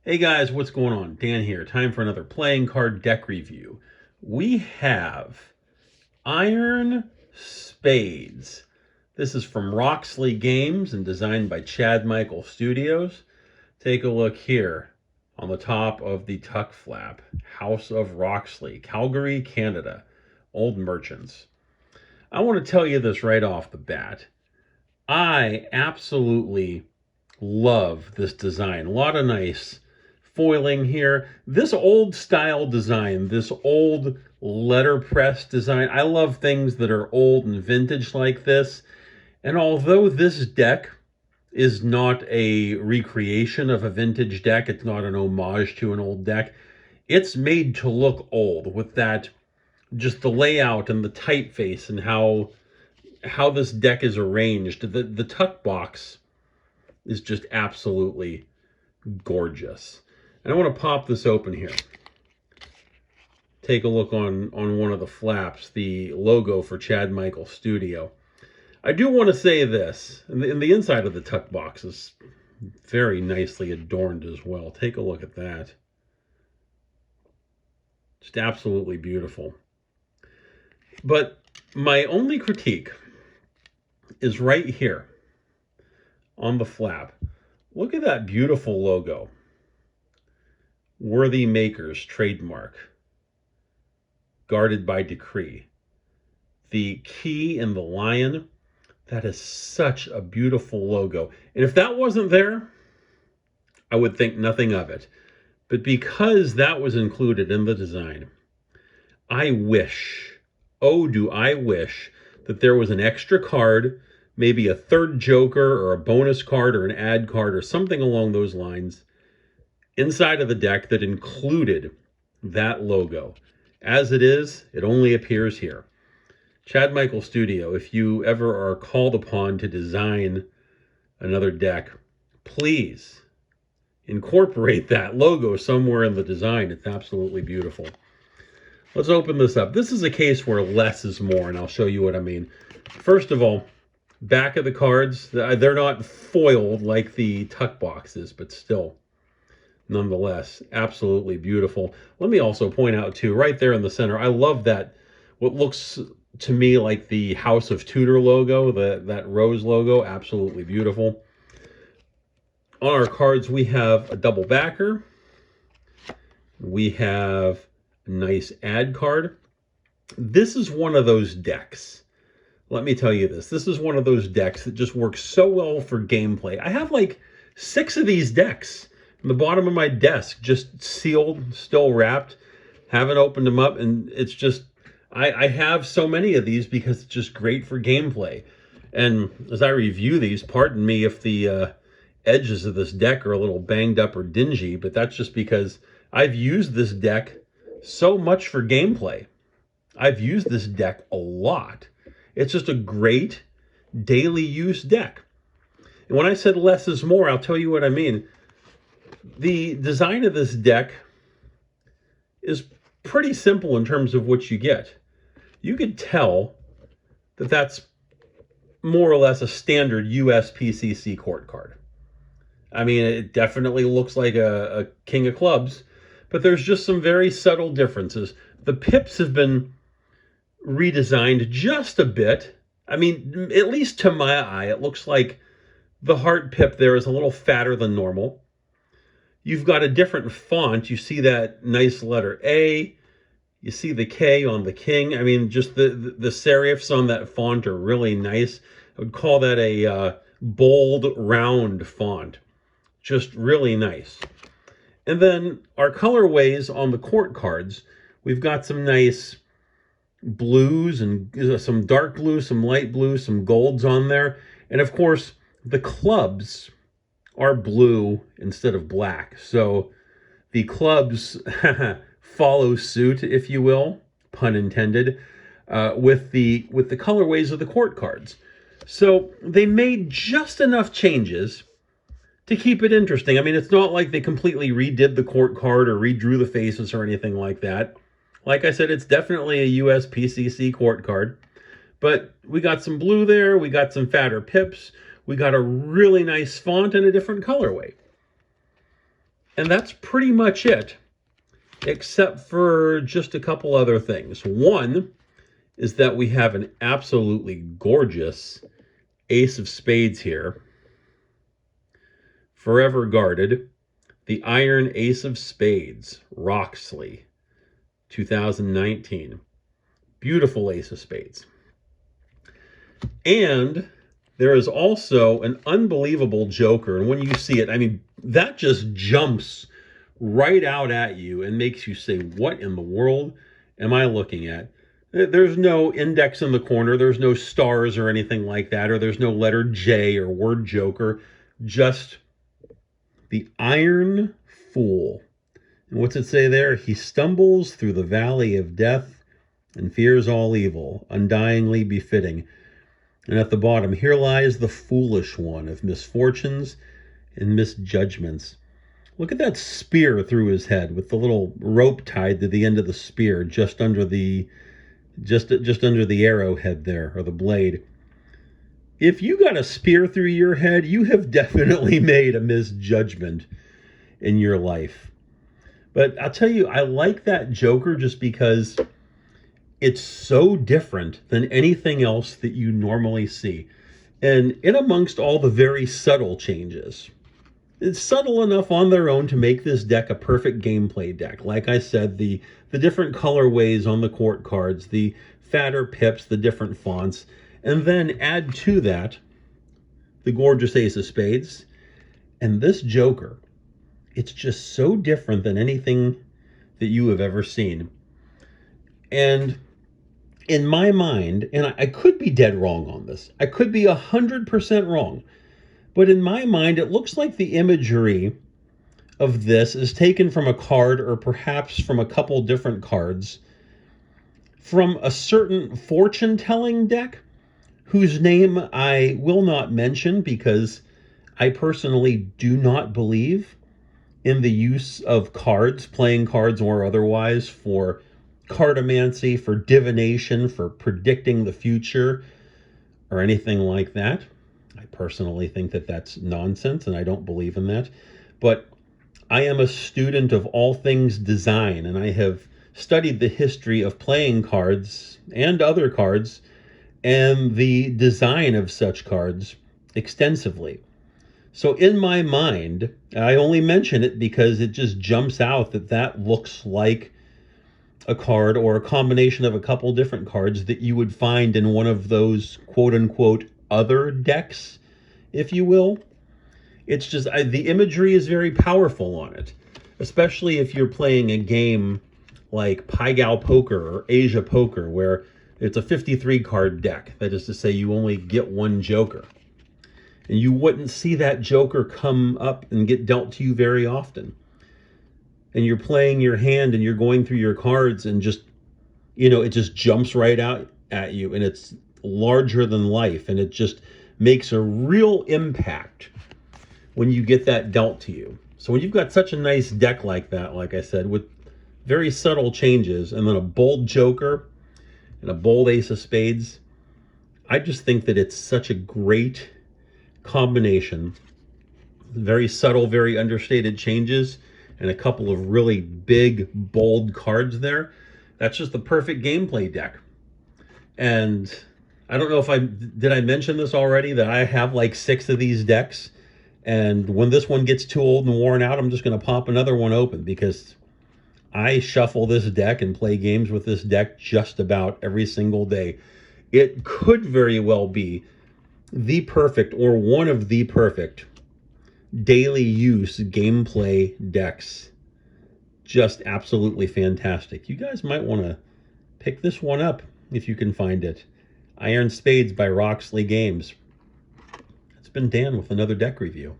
Hey guys, what's going on? Dan here. Time for another playing card deck review. We have Iron Spades. This is from Roxley Games and designed by Chad Michael Studios. Take a look here on the top of the tuck flap. House of Roxley, Calgary, Canada. Old Merchants. I want to tell you this right off the bat. I absolutely love this design. A lot of nice foiling here. This old style design, this old letterpress design, I love things that are old and vintage like this. And although this deck is not a recreation of a vintage deck, it's not an homage to an old deck, it's made to look old with that, just the layout and the typeface and how this deck is arranged. The tuck box is just absolutely gorgeous. And I want to pop this open here. Take a look on one of the flaps, the logo for Chad Michael Studio. I do want to say this, and the inside of the tuck box is very nicely adorned as well. Take a look at that. Just absolutely beautiful. But my only critique is right here on the flap. Look at that beautiful logo. Worthy Makers trademark. Guarded by decree. The key and the lion, that is such a beautiful logo. And if that wasn't there, I would think nothing of it. But because that was included in the design, I wish, oh do I wish, that there was an extra card, maybe a third joker or a bonus card or an ad card or something along those lines inside of the deck that included that logo. As it is, it only appears here. Chad Michael Studio, if you ever are called upon to design another deck, please incorporate that logo somewhere in the design. It's absolutely beautiful. Let's open this up. This is a case where less is more, and I'll show you what I mean. First of all, back of the cards, they're not foiled like the tuck boxes, but still, nonetheless, absolutely beautiful. Let me also point out, too, right there in the center, I love that, what looks to me like the House of Tudor logo, that rose logo, absolutely beautiful. On our cards, we have a double backer. We have a nice ad card. This is one of those decks. Let me tell you this. This is one of those decks that just works so well for gameplay. I have like 6 of these decks in the bottom of my desk, just sealed, still wrapped. Haven't opened them up, and it's just, I have so many of these because it's just great for gameplay. And as I review these, pardon me if the edges of this deck are a little banged up or dingy, but that's just because I've used this deck so much for gameplay. I've used this deck a lot. It's just a great daily use deck. And when I said less is more, I'll tell you what I mean. The design of this deck is pretty simple in terms of what you get. You could tell that that's more or less a standard USPCC court card. I mean, it definitely looks like a king of clubs, but there's just some very subtle differences. The pips have been redesigned just a bit. I mean, at least to my eye, it looks like the heart pip there is a little fatter than normal. You've got a different font. You see that nice letter A. You see the K on the king. I mean, just the serifs on that font are really nice. I would call that a bold, round font. Just really nice. And then our colorways on the court cards, we've got some nice blues and some dark blue, some light blue, some golds on there. And of course, the clubs are blue instead of black. So the clubs follow suit, if you will, pun intended, with the colorways of the court cards. So they made just enough changes to keep it interesting. I mean, it's not like they completely redid the court card or redrew the faces or anything like that. Like I said, it's definitely a USPCC court card. But we got some blue there, we got some fatter pips, we got a really nice font and a different colorway. And that's pretty much it, except for just a couple other things. One is that we have an absolutely gorgeous Ace of Spades here, forever guarded. The Iron Ace of Spades, Roxley, 2019. Beautiful Ace of Spades. And there is also an unbelievable joker. And when you see it, I mean, that just jumps right out at you and makes you say, what in the world am I looking at? There's no index in the corner. There's no stars or anything like that, or there's no letter J or word joker. Just the Iron Fool. And what's it say there? He stumbles through the valley of death and fears all evil, undyingly befitting. And at the bottom, here lies the foolish one of misfortunes and misjudgments. Look at that spear through his head with the little rope tied to the end of the spear just under the arrowhead there, or the blade. If you got a spear through your head, you have definitely made a misjudgment in your life. But I'll tell you, I like that joker just because it's so different than anything else that you normally see. And in amongst all the very subtle changes, it's subtle enough on their own to make this deck a perfect gameplay deck. Like I said, the different colorways on the court cards, the fatter pips, the different fonts, and then add to that the gorgeous Ace of Spades. And this joker, it's just so different than anything that you have ever seen. And in my mind, and I could be dead wrong on this, I could be 100% wrong, but in my mind, it looks like the imagery of this is taken from a card, or perhaps from a couple different cards, from a certain fortune-telling deck, whose name I will not mention because I personally do not believe in the use of cards, playing cards or otherwise, for cartomancy, for divination, for predicting the future, or anything like that. I personally think that that's nonsense, and I don't believe in that. But I am a student of all things design, and I have studied the history of playing cards and other cards and the design of such cards extensively. So in my mind, I only mention it because it just jumps out that that looks like a card, or a combination of a couple different cards, that you would find in one of those quote-unquote other decks, if you will. It's just, the imagery is very powerful on it, especially if you're playing a game like Pai Gow Poker or Asia Poker, where it's a 53 card deck. That is to say, you only get one joker. And you wouldn't see that joker come up and get dealt to you very often. And you're playing your hand and you're going through your cards, and just, it just jumps right out at you, and it's larger than life, and it just makes a real impact when you get that dealt to you. So when you've got such a nice deck like that, like I said, with very subtle changes, and then a bold joker and a bold Ace of Spades, I just think that it's such a great combination. Very subtle, very understated changes, and a couple of really big, bold cards there. That's just the perfect gameplay deck. And I don't know if did I mention this already, that I have like 6 of these decks. And when this one gets too old and worn out, I'm just going to pop another one open, because I shuffle this deck and play games with this deck just about every single day. It could very well be the perfect, or one of the perfect, daily use gameplay decks. Just absolutely fantastic. You guys might want to pick this one up if you can find it. Iron Spades by Roxley Games. It's been Dan with another deck review.